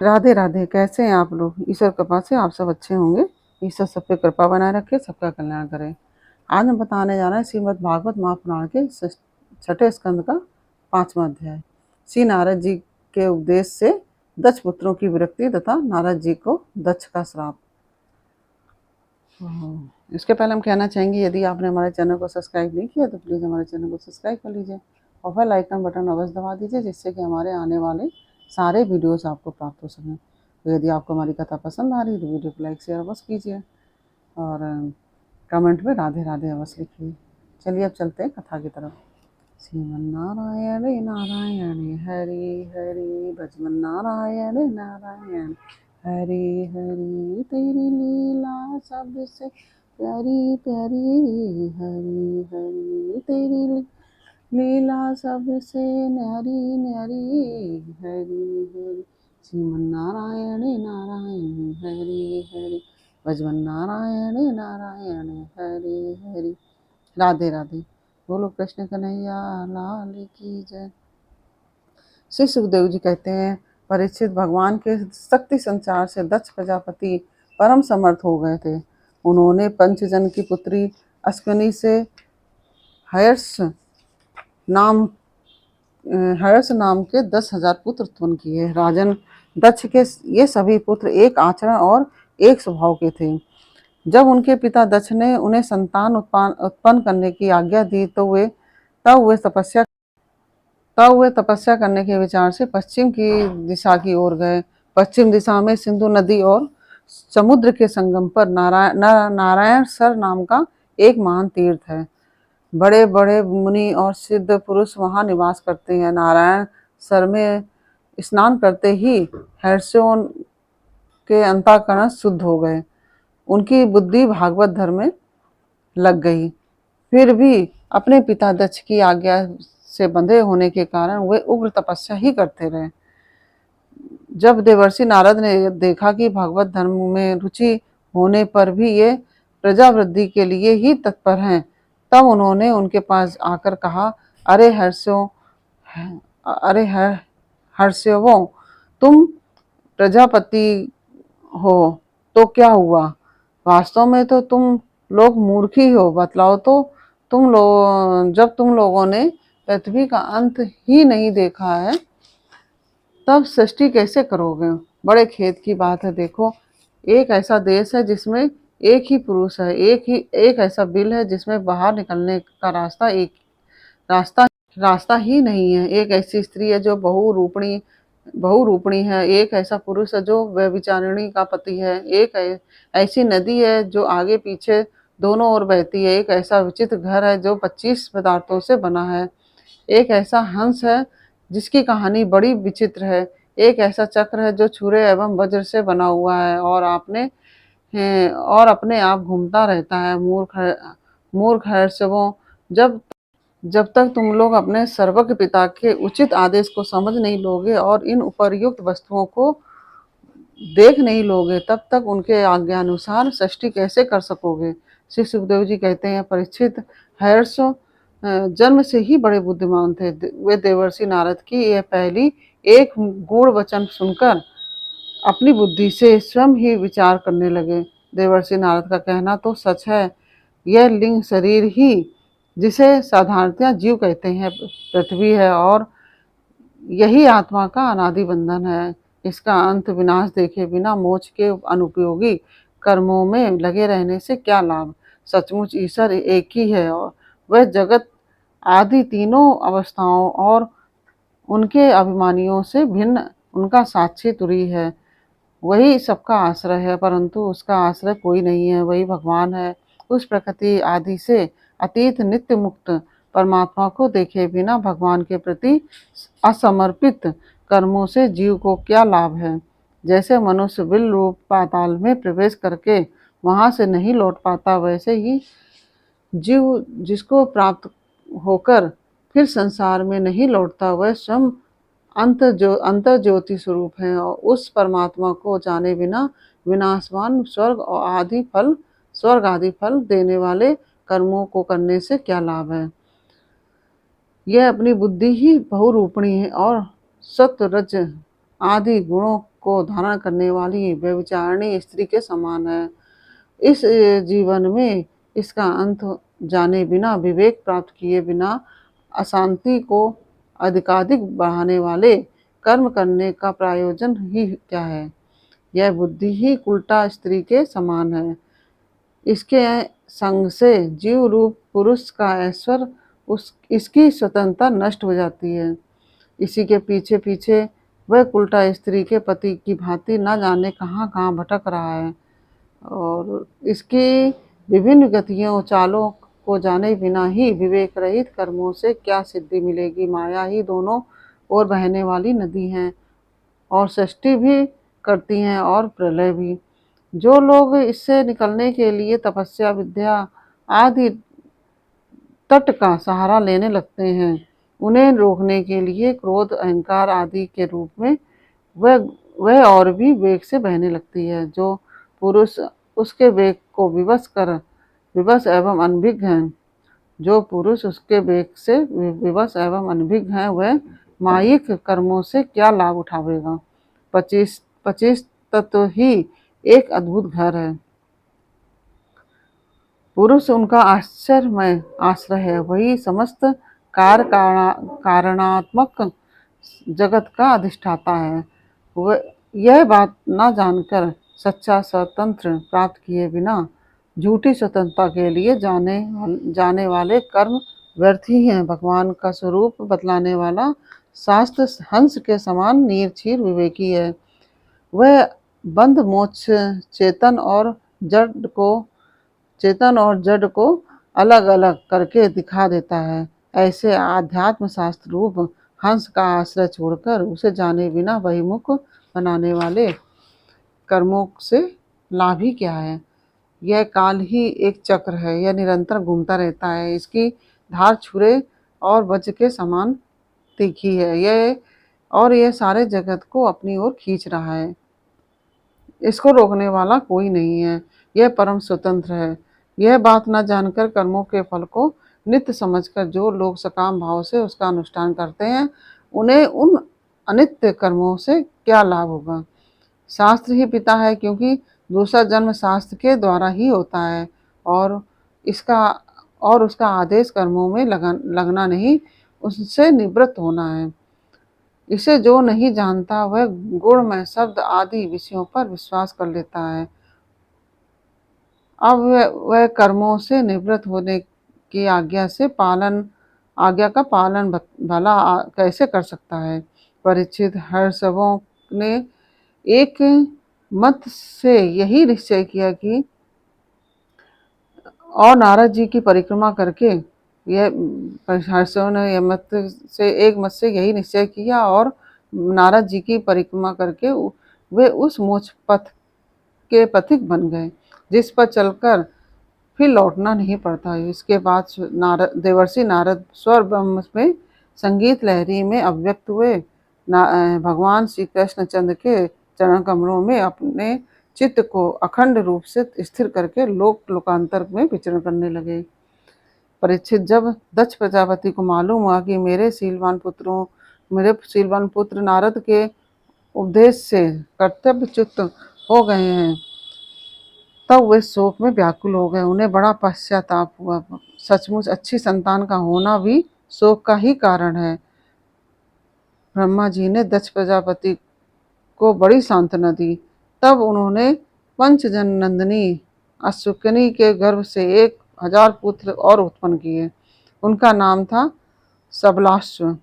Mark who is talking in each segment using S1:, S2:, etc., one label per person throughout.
S1: राधे राधे। कैसे हैं आप लोग? ईश्वर कृपा से आप सब अच्छे होंगे। ईश्वर सब पे कृपा बनाए रखे, सबका कल्याण करे। आज हम बताने जा रहे हैं श्रीमद् भागवत महापुराण के छठे स्कंद का 5वां अध्याय। श्री नारद जी के उपदेश से दक्ष पुत्रों की विरक्ति तथा नारद जी को दक्ष का श्राप। इसके पहले हम कहना चाहेंगे, यदि आपने हमारे चैनल को सब्सक्राइब नहीं किया तो प्लीज़ हमारे चैनल को सब्सक्राइब कर लीजिए और बेल आइकन बटन अवश्य दबा दीजिए, जिससे कि हमारे आने वाले सारे वीडियोस आपको प्राप्त हो सकें। तो यदि आपको हमारी कथा पसंद आ रही है तो वीडियो को लाइक शेयर अवश्य कीजिए और कमेंट में राधे राधे अवश्य लिखिए। चलिए अब चलते हैं कथा की तरफ। श्रीमन्नारायण नारायण हरि हरि भजमन नारायण नारायण हरि हरि, तेरी लीला सबसे प्यारी प्यारी, हरि हरि तेरी लीला सबसे न्यारी न्यारी, हरि हरि श्रीमन्नारायण नारायण हरि हरि भजमन नारायण नारायण हरि हरि। राधे राधे। बोलो कृष्ण कन्हैया लाल की जय। श्री सुखदेव जी कहते हैं, परीक्षित, भगवान के शक्ति संचार से दक्ष प्रजापति परम समर्थ हो गए थे। उन्होंने पंचजन की पुत्री अश्विनी से हर्ष नाम के 10,000 पुत्र उत्पन्न किए। राजन दक्ष के ये सभी पुत्र एक आचरण और एक स्वभाव के थे। जब उनके पिता दक्ष ने उन्हें संतान उत्पन्न करने की आज्ञा दी तो तब वे तपस्या करने के विचार से पश्चिम की दिशा की ओर गए। पश्चिम दिशा में सिंधु नदी और समुद्र के संगम पर नारायण सर नाम का एक महान तीर्थ है। बड़े बड़े मुनि और सिद्ध पुरुष वहां निवास करते हैं। नारायण सर में स्नान करते ही हर्षों के अंतःकरण शुद्ध हो गए। उनकी बुद्धि भागवत धर्म में लग गई। फिर भी अपने पिता दक्ष की आज्ञा से बंधे होने के कारण वे उग्र तपस्या ही करते रहे। जब देवर्षि नारद ने देखा कि भागवत धर्म में रुचि होने पर भी ये प्रजा वृद्धि के लिए ही तत्पर हैं, तब उन्होंने उनके पास आकर कहा, अरे हर्षवों, तुम प्रजापति हो तो क्या हुआ? वास्तव में तो तुम लोग मूर्ख ही हो। बतलाओ तो, जब तुम लोगों ने पृथ्वी का अंत ही नहीं देखा है तब सृष्टि कैसे करोगे? बड़े खेद की बात है। देखो, एक ऐसा देश है जिसमें एक ही पुरुष है, एक ऐसा बिल है जिसमें बाहर निकलने का रास्ता ही नहीं है। एक ऐसी स्त्री है जो बहुरूपणी है। एक ऐसा पुरुष है जो व्यभिचारिणी का पति है। ऐसी नदी है जो आगे पीछे दोनों ओर बहती है। एक ऐसा विचित्र घर है जो 25 पदार्थों से बना है। एक ऐसा हंस है जिसकी कहानी बड़ी विचित्र है। एक ऐसा चक्र है जो छुरे एवं वज्र से बना हुआ है और अपने आप घूमता रहता है। मूर्ख हर्षवों, जब जब तक तुम लोग अपने सर्वज्ञ पिता के उचित आदेश को समझ नहीं लोगे और इन उपर्युक्त वस्तुओं को देख नहीं लोगे, तब तक उनके आज्ञानुसार सृष्टि कैसे कर सकोगे? श्री सुखदेव जी कहते हैं, परीक्षित, हर्ष जन्म से ही बड़े बुद्धिमान थे। वे देवर्षि नारद की यह पहली एक गूढ़ वचन सुनकर अपनी बुद्धि से स्वयं ही विचार करने लगे। देवर्षि नारद का कहना तो सच है। यह लिंग शरीर ही, जिसे साधारणतया जीव कहते हैं, पृथ्वी है और यही आत्मा का अनादि बंधन है। इसका अंत विनाश देखे बिना मोक्ष के अनुपयोगी कर्मों में लगे रहने से क्या लाभ? सचमुच ईश्वर एक ही है और वह जगत आदि तीनों अवस्थाओं और उनके अभिमानियों से भिन्न उनका साक्षी तुरी है। वही सबका आश्रय है, परंतु उसका आश्रय कोई नहीं है। वही भगवान है। उस प्रकृति आदि से अतीत नित्य मुक्त परमात्मा को देखे बिना भगवान के प्रति असमर्पित कर्मों से जीव को क्या लाभ है? जैसे मनुष्य विल रूप पाताल में प्रवेश करके वहां से नहीं लौट पाता, वैसे ही जीव जिसको प्राप्त होकर फिर संसार में नहीं लौटता, वह स्वयं अंतर ज्योति स्वरूप है और उस परमात्मा को जाने बिना विनाशवान स्वर्ग आदि फल देने वाले कर्मों को करने से क्या लाभ है? यह अपनी बुद्धि ही बहुरूपणी है और सत्व रज आदि गुणों को धारण करने वाली व्यभिचारिणी स्त्री के समान है। इस जीवन में इसका अंत जाने बिना, विवेक प्राप्त किए बिना अशांति को अधिकाधिक बढ़ाने वाले कर्म करने का प्रयोजन ही क्या है। यह बुद्धि ही उल्टा स्त्री के समान है। इसके संग से जीव रूप पुरुष का ऐश्वर्य इसकी स्वतंत्रता नष्ट हो जाती है। इसी के पीछे पीछे वह उल्टा स्त्री के पति की भांति न जाने कहाँ कहाँ भटक रहा है और इसकी विभिन्न गतियों चालों को जाने बिना ही विवेक रहित कर्मों से क्या सिद्धि मिलेगी। माया ही दोनों ओर बहने वाली नदी है और सृष्टि भी करती हैं और प्रलय भी। जो लोग इससे निकलने के लिए तपस्या, विद्या आदि तट का सहारा लेने लगते हैं, उन्हें रोकने के लिए क्रोध, अहंकार आदि के रूप में वह और भी वेग से बहने लगती है। जो पुरुष उसके वेग को विवश एवं अनभिज्ञ हैं, जो पुरुष उसके वेग से विवश एवं अनभिज्ञ हैं, वह मायिक कर्मों से क्या लाभ उठावेगा। 25 तत्व ही एक अद्भुत घर है। पुरुष उनका आश्चर्यमय आश्रय है, वही समस्त कारणात्मक जगत का अधिष्ठाता है। वह यह बात न जानकर सच्चा स्वतंत्र प्राप्त किए बिना झूठी स्वतंत्रता के लिए जाने वाले कर्म व्यर्थ ही हैं। भगवान का स्वरूप बतलाने वाला शास्त्र हंस के समान निर्भीक विवेकी है। वह बंध मोक्ष चेतन और जड़ को अलग अलग करके दिखा देता है। ऐसे आध्यात्म शास्त्र रूप हंस का आश्रय छोड़कर उसे जाने बिना बहिमुख बनाने वाले कर्मों से लाभ ही क्या है। यह काल ही एक चक्र है, यह निरंतर घूमता रहता है। इसकी धार छुरे और वज्र के समान तीखी है। यह सारे जगत को अपनी ओर खींच रहा है। इसको रोकने वाला कोई नहीं है। यह परम स्वतंत्र है। यह बात न जानकर कर्मों के फल को नित्य समझकर जो लोग सकाम भाव से उसका अनुष्ठान करते हैं, उन्हें उन अनित्य कर्मों से क्या लाभ होगा। शास्त्र ही पिता है, क्योंकि दूसरा जन्म शास्त्र के द्वारा ही होता है और उसका आदेश कर्मों में लगना नहीं, उससे निवृत्त होना है। इसे जो नहीं जानता वह गुणमय शब्द आदि विषयों पर विश्वास कर लेता है। अब वह कर्मों से निवृत्त होने की आज्ञा का पालन भला कैसे कर सकता है। परीक्षित, हर्षवों ने एक मत से यही निश्चय किया कि और नारद जी की परिक्रमा करके हर्षवों ने एक मत से यही निश्चय किया और नारद जी की परिक्रमा करके वे उस मोक्ष पथ के पथिक बन गए, जिस पर चलकर फिर लौटना नहीं पड़ता। इसके बाद देवर्षि नारद स्वर ब्रह्म में संगीत लहरी में अव्यक्त हुए भगवान श्री कृष्ण चंद्र के चरण कमलों में अपने चित्त को अखंड रूप से स्थिर करके लोकांतर में विचरण करने लगे। परीक्षित, जब दक्ष प्रजापति को मालूम हुआ कि मेरे शीलवान पुत्र नारद के उपदेश से कर्तव्यच्युत हो गए हैं, तब वे शोक में व्याकुल हो गए। उन्हें बड़ा पश्चाताप हुआ। सचमुच अच्छी संतान का होना भी शोक का ही कारण है। ब्रह्मा जी ने दक्ष प्रजापति को बड़ी सांत्वना दी। तब उन्होंने पंचजन नंदिनी अश्विनी के गर्भ से 1000 पुत्र और उत्पन्न किए। उनका नाम था सबलाश्व।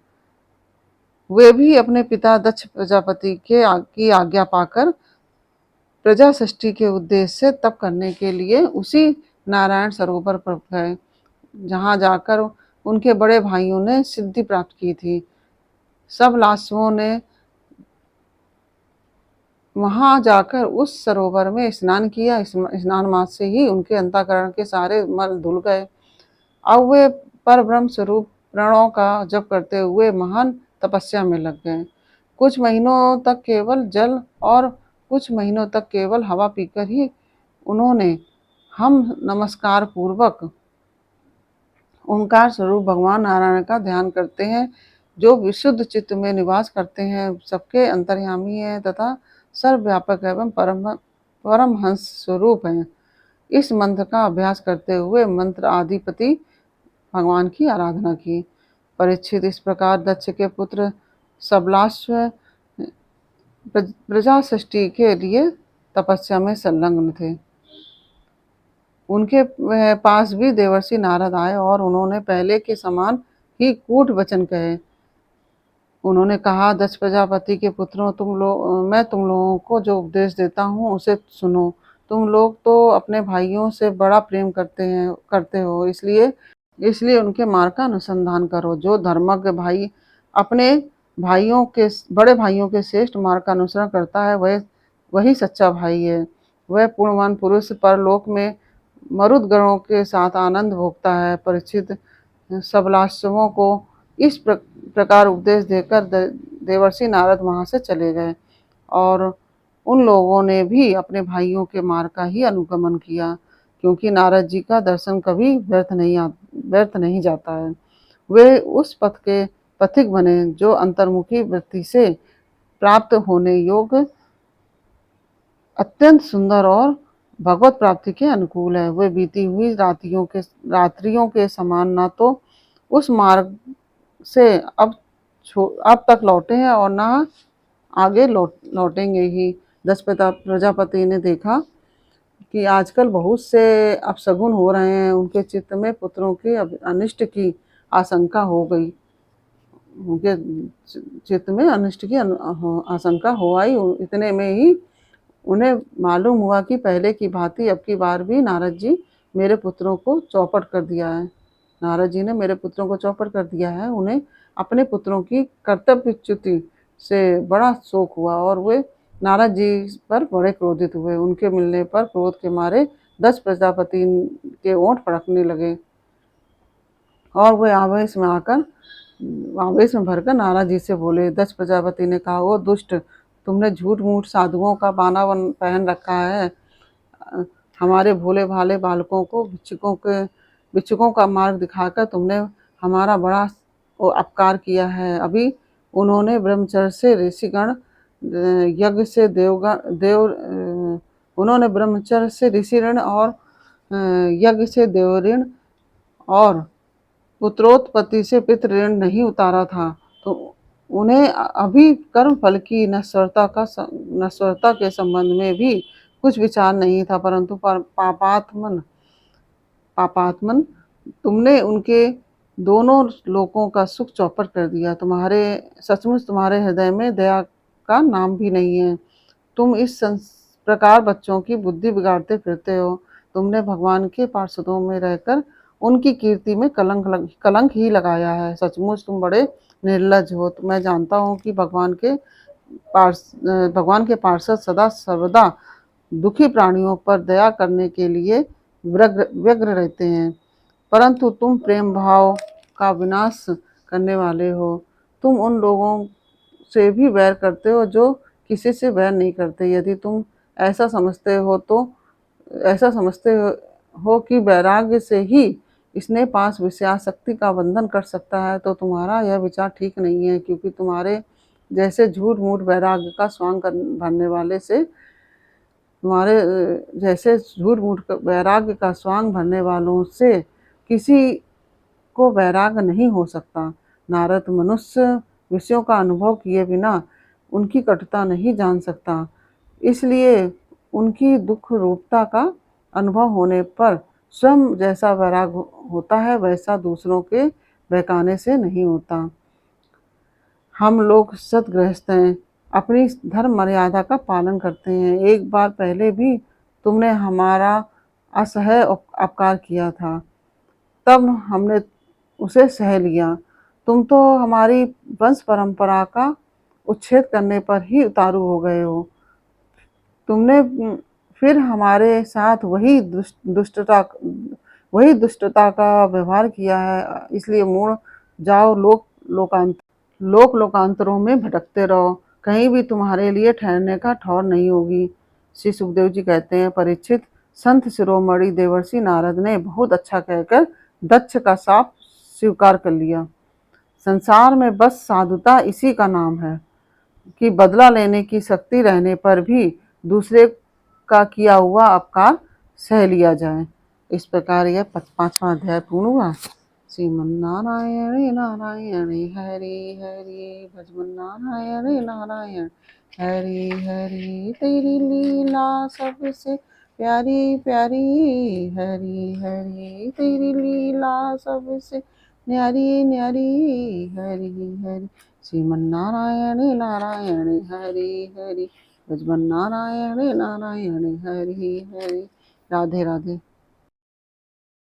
S1: वे भी अपने पिता दक्ष प्रजापति की आज्ञा पाकर प्रजा सृष्टि के उद्देश्य से तप करने के लिए उसी नारायण सरोवर पर गए, जहाँ जाकर उनके बड़े भाइयों ने सिद्धि प्राप्त की थी। सब लाशवों ने वहां जाकर उस सरोवर में स्नान किया। स्नान मात्र से ही उनके अंतःकरण के सारे मल धुल गए। अब वे परब्रह्म स्वरूप प्रणव का जप करते हुए महान तपस्या में लग गए। कुछ महीनों तक केवल जल और कुछ महीनों तक केवल हवा पीकर ही उन्होंने हम नमस्कार पूर्वक ओंकार स्वरूप भगवान नारायण का ध्यान करते हैं जो विशुद्ध चित्त में निवास करते हैं, सबके अंतर्यामी हैं तथा सर्वव्यापक एवं परमहंस स्वरूप हैं। इस मंत्र का अभ्यास करते हुए मंत्र आदिपति भगवान की आराधना की। परीक्षित इस प्रकार दक्ष के पुत्र सबलाश्व प्रजासृष्टि के लिए तपस्या में संलग्न थे। उनके पास भी देवर्षि नारद आए और उन्होंने पहले के समान ही कूट वचन कहे। उन्होंने कहा, दक्ष प्रजापति के पुत्रों, मैं तुम लोगों को जो उपदेश देता हूँ उसे सुनो। तुम लोग तो अपने भाइयों से बड़ा प्रेम करते हो, इसलिए उनके मार्ग का अनुसंधान करो। जो धर्मज्ञ भाई अपने बड़े भाइयों के श्रेष्ठ मार्ग का अनुसरण करता है, वही सच्चा भाई है। वह पूर्णवान पुरुष परलोक में मरुद गणों के साथ आनंद भोगता है। परीक्षित सबलाश्वों को इस प्रकार उपदेश देकर देवर्षि नारद वहां से चले गए और उन लोगों ने भी अपने भाइयों के मार्ग का ही अनुगमन किया, क्योंकि नारद जी का दर्शन कभी व्यर्थ नहीं जाता है। वे उस पथ के पथिक बने जो अंतर्मुखी वृत्ति से प्राप्त होने योग्य अत्यंत सुंदर और भगवत प्राप्ति के अनुकूल है। वे बीती हुई रात्रियों के समान न तो उस मार्ग से अब तक लौटे हैं और न आगे लौटेंगे ही। दक्ष प्रजापति ने देखा कि आजकल बहुत से अपशगुन हो रहे हैं। उनके चित्त में पुत्रों के अनिष्ट की आशंका हो गई। उनके चित्त में अनिष्ट की आशंका हो आई। इतने में ही उन्हें मालूम हुआ कि पहले की भांति अब की बार भी नारद जी मेरे पुत्रों को चौपट कर दिया है। नारद जी ने मेरे पुत्रों को चौपट कर दिया है। उन्हें अपने पुत्रों की कर्तव्यच्युति से बड़ा शोक हुआ और वे नारद जी पर बड़े क्रोधित हुए। उनके मिलने पर क्रोध के मारे दक्ष प्रजापति के ओंठ फड़कने लगे और वे आवेश में भरकर नारद जी से बोले। दक्ष प्रजापति ने कहा, ओ दुष्ट, तुमने झूठ मूठ साधुओं का बाना पहन रखा है। हमारे भोले भाले बालकों को भिक्षुकों का मार्ग दिखाकर तुमने हमारा बड़ा अपकार किया है। अभी उन्होंने ब्रह्मचर्य से ऋषिगण, यज्ञ से उन्होंने ब्रह्मचर्य से ऋषि ऋण और यज्ञ से देव ऋण और पुत्रोत्पत्ति से पितृ ऋण नहीं उतारा था, तो उन्हें अभी कर्म फल की नश्वरता के संबंध में भी कुछ विचार नहीं था। परंतु पापात्मन तुमने उनके दोनों लोकों का सुख चौपट कर दिया। सचमुच तुम्हारे हृदय में दया का नाम भी नहीं है। तुम इस प्रकार बच्चों की बुद्धि बिगाड़ते फिरते हो। तुमने भगवान के पार्षदों में रहकर उनकी कीर्ति में कलंक ही लगाया है। सचमुच तुम बड़े निर्लज हो। मैं जानता हूँ कि भगवान के पार्षद सदा सर्वदा दुखी प्राणियों पर दया करने के लिए व्यग्र रहते हैं, परंतु तुम प्रेम भाव का विनाश करने वाले हो। तुम उन लोगों से भी वैर करते हो जो किसी से वैर नहीं करते। यदि तुम ऐसा समझते हो कि वैराग्य से ही स्नेह पास विषयासक्ति का बंधन कर सकता है, तो तुम्हारा यह विचार ठीक नहीं है, क्योंकि तुम्हारे जैसे झूठ मूठ वैराग्य का स्वांग भरने वाले से वैराग्य का स्वांग भरने वालों से किसी को वैराग्य नहीं हो सकता। नारद मनुष्य विषयों का अनुभव किए बिना उनकी कटुता नहीं जान सकता, इसलिए उनकी दुख रूपता का अनुभव होने पर स्वयं जैसा वैराग्य होता है वैसा दूसरों के बहकाने से नहीं होता। हम लोग सद्गृहस्थ हैं, अपनी धर्म मर्यादा का पालन करते हैं। एक बार पहले भी तुमने हमारा असह्य अपकार किया था, तब हमने उसे सह लिया। तुम तो हमारी वंश परंपरा का उच्छेद करने पर ही उतारू हो गए हो। तुमने फिर हमारे साथ वही दुष्टता का व्यवहार किया है, इसलिए मुड़ जाओ, लोकांतरों में भटकते रहो, कहीं भी तुम्हारे लिए ठहरने का ठौर नहीं होगी। श्री सुखदेव जी कहते हैं, परीक्षित, संत शिरोमणि देवर्षि नारद ने बहुत अच्छा कहकर दक्ष का शाप स्वीकार कर लिया। संसार में बस साधुता इसी का नाम है कि बदला लेने की शक्ति रहने पर भी दूसरे का किया हुआ अपकार सह लिया जाए। इस प्रकार यह 5वां अध्याय पूर्ण हुआ। श्रीमन नारायण नारायण हरि हरि भजमन नारायण नारायण हरि हरि तेरी लीला सबसे प्यारी प्यारी हरि हरि तेरी लीला सबसे न्यारी न्यारी हरि हरि श्रीमन नारायण नारायण हरि हरि भजमन नारायण नारायण हरि हरि। राधे राधे।